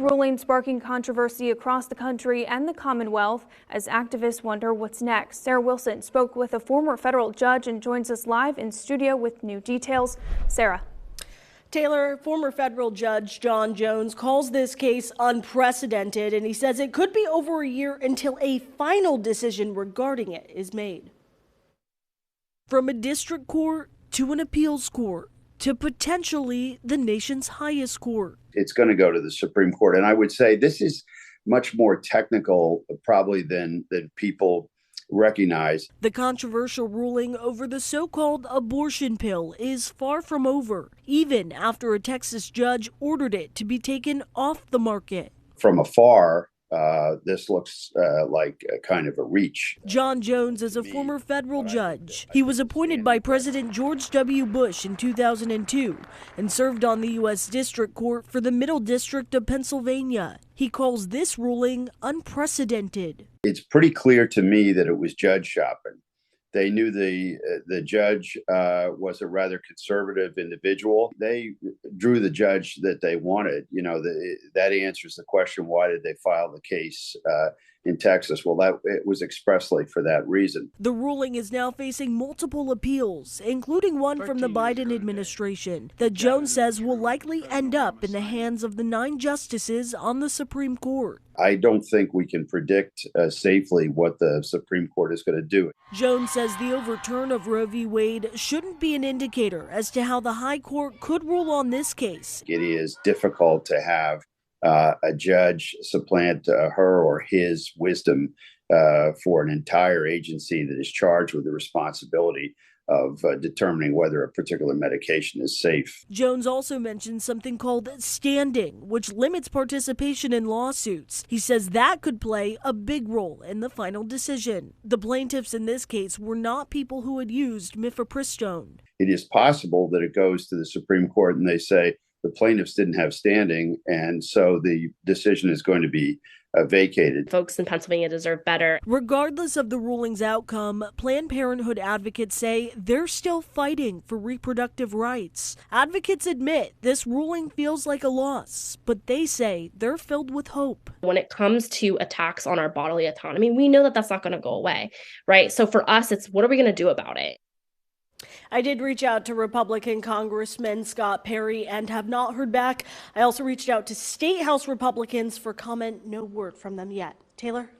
Ruling sparking controversy across the country and the Commonwealth as activists wonder what's next. Sarah Wilson spoke with a former federal judge and joins us live in studio with new details. Sarah. Taylor, former federal judge John Jones calls this case unprecedented, and he says it could be over a year until a final decision regarding it is made. From a district court to an appeals court to potentially the nation's highest court. It's going to go to the Supreme Court. And I would say this is much more technical probably than people recognize. The controversial ruling over the so-called abortion pill is far from over, even after a Texas judge ordered it to be taken off the market. From afar, this looks like a kind of a reach. John Jones is a former federal judge. He was appointed by President George W. Bush in 2002 and served on the U.S. District Court for the Middle District of Pennsylvania. He calls this ruling unprecedented. It's pretty clear to me that it was judge shopping. They knew the judge was a rather conservative individual. They drew the judge that they wanted. You know, that answers the question, why did they file the case in Texas? Well, it was expressly for that reason. The ruling is now facing multiple appeals, including one from the Biden administration, that Jones says will likely end up in the hands of the 9 justices on the Supreme Court. I don't think we can predict safely what the Supreme Court is going to do. Jones says the overturn of Roe v. Wade shouldn't be an indicator as to how the High Court could rule on this case. It is difficult to have a judge supplant her or his wisdom for an entire agency that is charged with the responsibility of determining whether a particular medication is safe. Jones also mentioned something called standing, which limits participation in lawsuits. He says that could play a big role in the final decision. The plaintiffs in this case were not people who had used mifepristone. It is possible that it goes to the Supreme Court and they say the plaintiffs didn't have standing, and so the decision is going to be vacated. Folks in Pennsylvania deserve better. Regardless of the ruling's outcome, Planned Parenthood advocates say they're still fighting for reproductive rights. Advocates admit this ruling feels like a loss, but they say they're filled with hope. When it comes to attacks on our bodily autonomy, we know that that's not going to go away, right? So for us, it's what are we going to do about it? I did reach out to Republican Congressman Scott Perry and have not heard back. I also reached out to State House Republicans for comment. No word from them yet. Taylor?